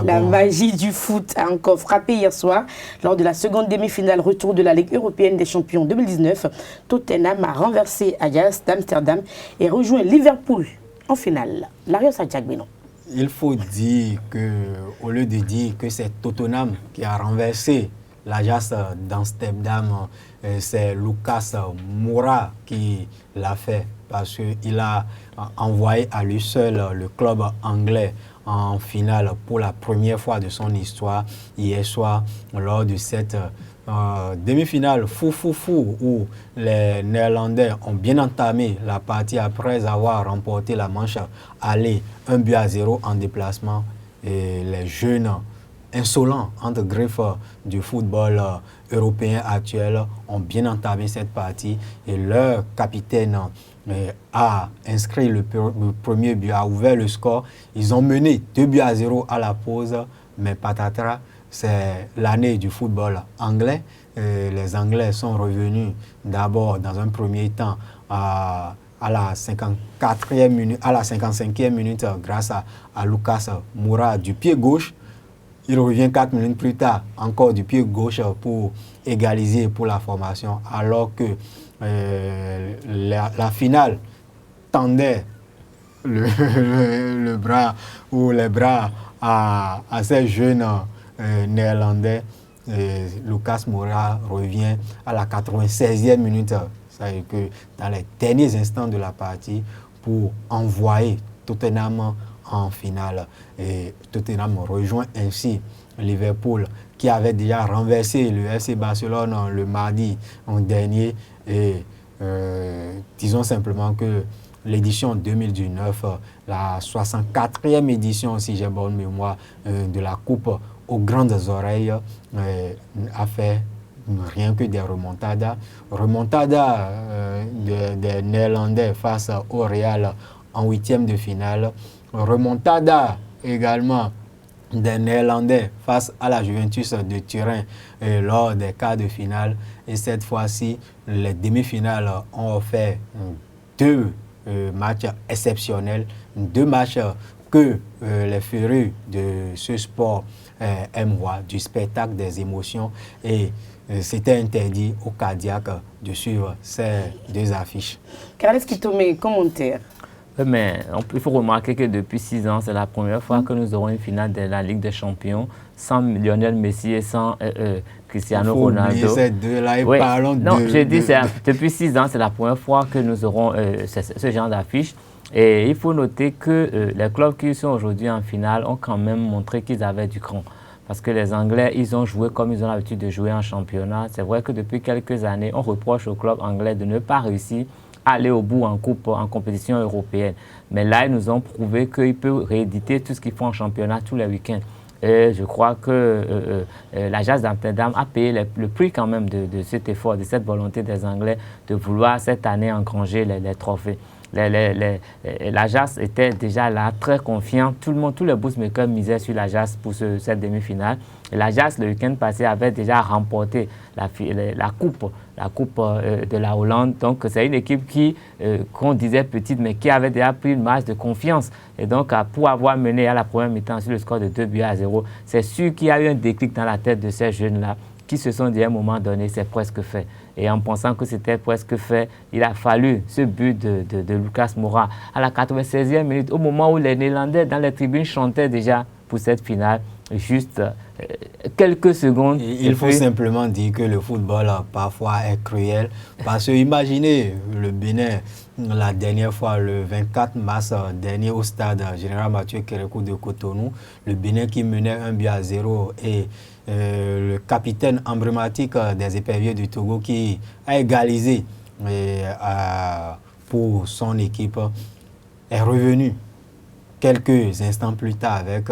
La bon. magie du foot a encore frappé hier soir. Lors de la seconde demi-finale retour de la Ligue européenne des champions 2019, Tottenham a renversé Ajax d'Amsterdam et rejoint Liverpool en finale. Larios Adjagbenon. Il faut dire que, au lieu de dire que c'est Tottenham qui a renversé l'Ajax d'Amsterdam, c'est Lucas Moura qui l'a fait parce qu'il a envoyé à lui seul le club anglais en finale pour la première fois de son histoire hier soir lors de cette demi-finale fou où les Néerlandais ont bien entamé la partie après avoir remporté la manche aller 1-0 en déplacement et les jeunes insolents entre griffes du football européen actuel ont bien entamé cette partie et leur capitaine a inscrit le premier but, a ouvert le score. Ils ont mené 2-0 à la pause, mais patatras, c'est l'année du football anglais. Les Anglais sont revenus d'abord dans un premier temps à la 54e minute, à la 55e minute grâce à Lucas Moura du pied gauche. Il revient 4 minutes plus tard, encore du pied gauche pour égaliser pour la formation, alors que la finale tendait le bras ou les bras à ces jeunes néerlandais. Lucas Moura revient à la 96e minute, c'est-à-dire que dans les derniers instants de la partie pour envoyer Tottenham en finale. Et Tottenham rejoint ainsi Liverpool qui avait déjà renversé le FC Barcelone le mardi dernier. Et disons simplement que l'édition 2019, la 64e édition, si j'ai bonne mémoire, de la Coupe aux grandes oreilles, a fait rien que des remontadas. Remontada des Néerlandais face au Real en 8e de finale. Remontada également des Néerlandais face à la Juventus de Turin lors des quarts de finale. Et cette fois-ci, les demi-finales ont offert deux matchs exceptionnels, deux matchs que les férus de ce sport aiment voir, du spectacle, des émotions. Et c'était interdit aux cardiaques de suivre ces deux affiches. Carles Kitome, commentaire. Mais il faut remarquer que depuis 6 ans, c'est la première fois que nous aurons une finale de la Ligue des Champions sans Lionel Messi et sans Cristiano Ronaldo. Ces deux-là, oui. Parlons non, je dis depuis 6 ans, c'est la première fois que nous aurons ce genre d'affiche. Et il faut noter que les clubs qui sont aujourd'hui en finale ont quand même montré qu'ils avaient du cran. Parce que les Anglais, ils ont joué comme ils ont l'habitude de jouer en championnat. C'est vrai que depuis quelques années, on reproche aux clubs anglais de ne pas réussir à aller au bout en coupe, en compétition européenne. Mais là, ils nous ont prouvé qu'ils peuvent rééditer tout ce qu'ils font en championnat tous les week-ends. Et je crois que l'Ajax d'Amsterdam a payé le prix quand même de cet effort, de cette volonté des Anglais de vouloir cette année engranger les trophées. L'Ajax était déjà là, très confiant. Tout le monde, tous les bookmakers misaient sur l'Ajax pour cette demi-finale. L'Ajax, le week-end passé, avait déjà remporté la coupe de la Hollande. Donc, c'est une équipe qu'on disait petite, mais qui avait déjà pris une marge de confiance. Et donc, pour avoir mené à la première mi-temps sur le score de 2-0, c'est sûr qu'il y a eu un déclic dans la tête de ces jeunes-là qui se sont dit à un moment donné, c'est presque fait. Et en pensant que c'était presque fait, il a fallu ce but de Lucas Moura à la 96e minute, au moment où les Néerlandais dans les tribunes chantaient déjà pour cette finale, juste quelques secondes. Il faut simplement dire que le football parfois est cruel, parce que imaginez le Bénin, la dernière fois, le 24 mars dernier au stade Général Mathieu Kérékou de Cotonou, le Bénin qui menait 1-0 et le capitaine emblématique des éperviers du Togo qui a égalisé pour son équipe est revenu quelques instants plus tard avec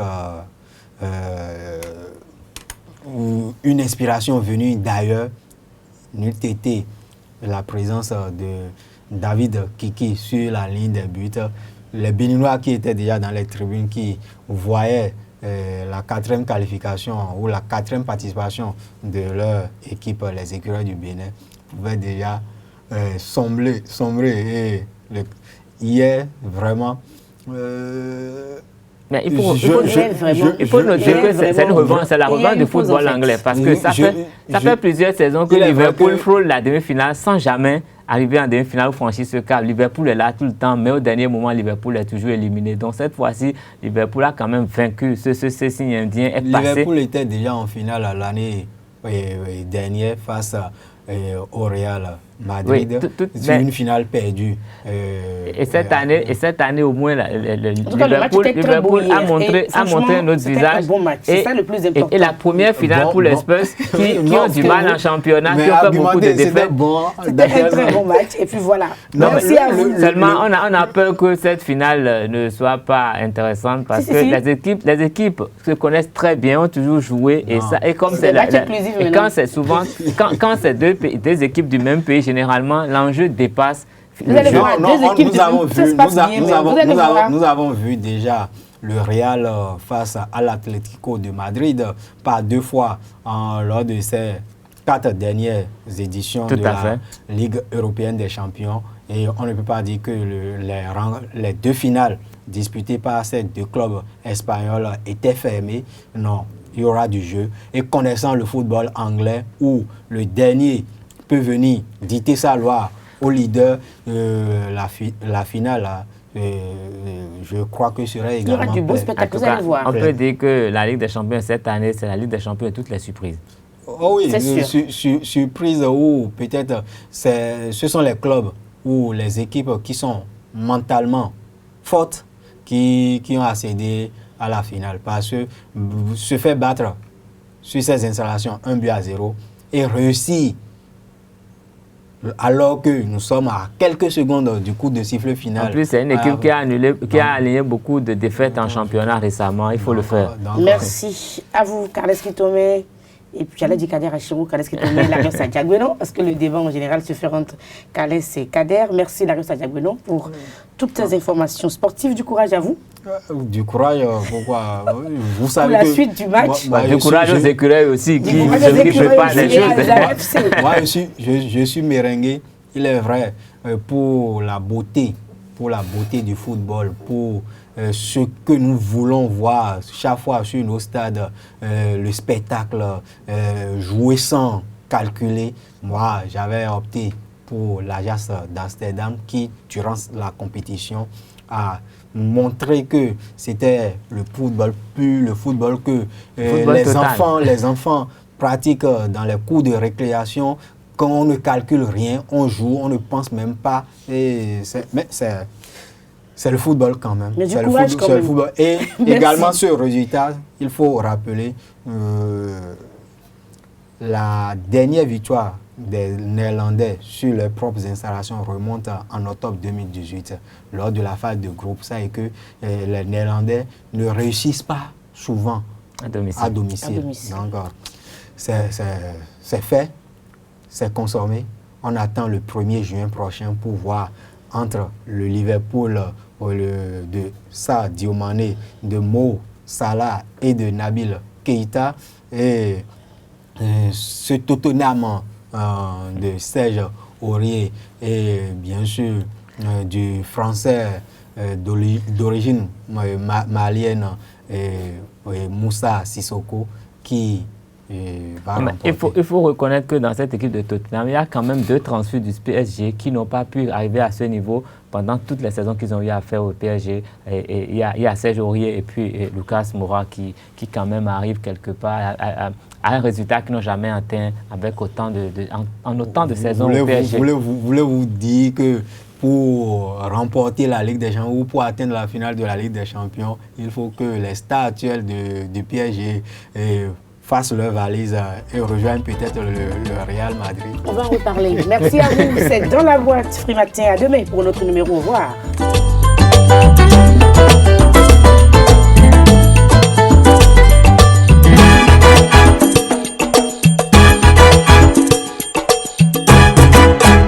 une inspiration venue d'ailleurs, n'eût été la présence de David Kiki sur la ligne des buts. Les Béninois qui étaient déjà dans les tribunes, qui voyaient la 4e qualification ou la 4e participation de leur équipe, les écureuils du Bénin, pouvaient déjà sombrer. Et hier, vraiment... Mais il faut noter que c'est une revanche, c'est la revanche du football anglais, parce que ça fait plusieurs saisons que Liverpool frôle la demi-finale sans jamais arriver en demi-finale ou franchir ce cap. Liverpool est là tout le temps, mais au dernier moment, Liverpool est toujours éliminé. Donc cette fois-ci, Liverpool a quand même vaincu. Ce signe indien est passé. Liverpool était déjà en finale l'année dernière face au Real. Madrid sur une finale perdue. Et cette année au moins, Liverpool a montré notre visage. Et la première finale pour les Spurs qui ont du mal en championnat, qui ont fait beaucoup de défaites. C'était un très bon match. Et puis voilà. Merci à vous. Seulement, on a peur que cette finale ne soit pas intéressante parce que les équipes se connaissent très bien, ont toujours joué. Et comme c'est quand c'est souvent, quand c'est deux équipes du même pays, généralement, l'enjeu dépasse. Nous avons vu déjà le Real face à l'Atlético de Madrid par 2 fois lors de ces 4 dernières éditions de la Ligue européenne des champions. Et on ne peut pas dire que les 2 finales disputées par ces 2 clubs espagnols étaient fermées. Non, il y aura du jeu. Et connaissant le football anglais, où le dernier peut venir dicter sa loi au leader, la finale, je crois que serait également... Il y aura du beau spectacle, vous allez voir. On peut dire que la Ligue des Champions cette année, c'est la Ligue des Champions et toutes les surprises. Oh oui, surprise ou peut-être ce sont les clubs ou les équipes qui sont mentalement fortes qui ont accédé à la finale. Parce que se faire battre sur ces installations 1-0 et réussir alors que nous sommes à quelques secondes du coup de sifflet final. En plus, c'est une équipe qui a aligné beaucoup de défaites en championnat récemment. Il faut le faire. Merci à vous, Carles Kitomé. Et puis, j'allais dire Kader Achirou, Carles Kitomé, Larios Adjagüeno, parce que le débat en général se fait entre Carles et Kader. Merci, Larios Adjagüeno, pour toutes ces informations sportives. Du courage à vous. Du courage, pourquoi? Vous savez pour la suite du match. Du courage aux écureuils aussi, qui préparent les choses. Moi, je suis merengue, il est vrai, pour la beauté du football, pour ce que nous voulons voir chaque fois sur nos stades, le spectacle, jouer sans calculer. Moi, j'avais opté pour l'Ajax d'Amsterdam qui, durant la compétition, a montré que c'était le football pur, le football que les enfants pratiquent dans les cours de récréation. Quand on ne calcule rien, on joue, on ne pense même pas. C'est le football quand même. Mais du courage quand même. Le football. Et également ce résultat, il faut rappeler la dernière victoire des Néerlandais sur leurs propres installations remonte en octobre 2018 lors de la phase de groupe. Ça est que les Néerlandais ne réussissent pas souvent à domicile. Donc, c'est fait, c'est consommé. On attend le 1er juin prochain pour voir entre le Liverpool de Sadio Mané, de Mo Salah et de Nabil Keïta et ce Tottenham de Serge Aurier et bien sûr du français d'origine malienne Moussa Sissoko qui va remporter. Il faut reconnaître que dans cette équipe de Tottenham, il y a quand même 2 transferts du PSG qui n'ont pas pu arriver à ce niveau pendant toutes les saisons qu'ils ont eu à faire au PSG. Et il y a Serge Aurier et puis Lucas Moura qui quand même arrivent quelque part à un résultat qu'ils n'ont jamais atteint avec autant de saisons au PSG. Voulez-vous dire que pour remporter la Ligue des Champions ou pour atteindre la finale de la Ligue des Champions, il faut que les stars actuels du PSG fassent leur valise et rejoignent peut-être le Real Madrid. On va en reparler. Merci à vous. C'est Dans la boîte, Free Matin. À demain pour notre numéro. Au revoir.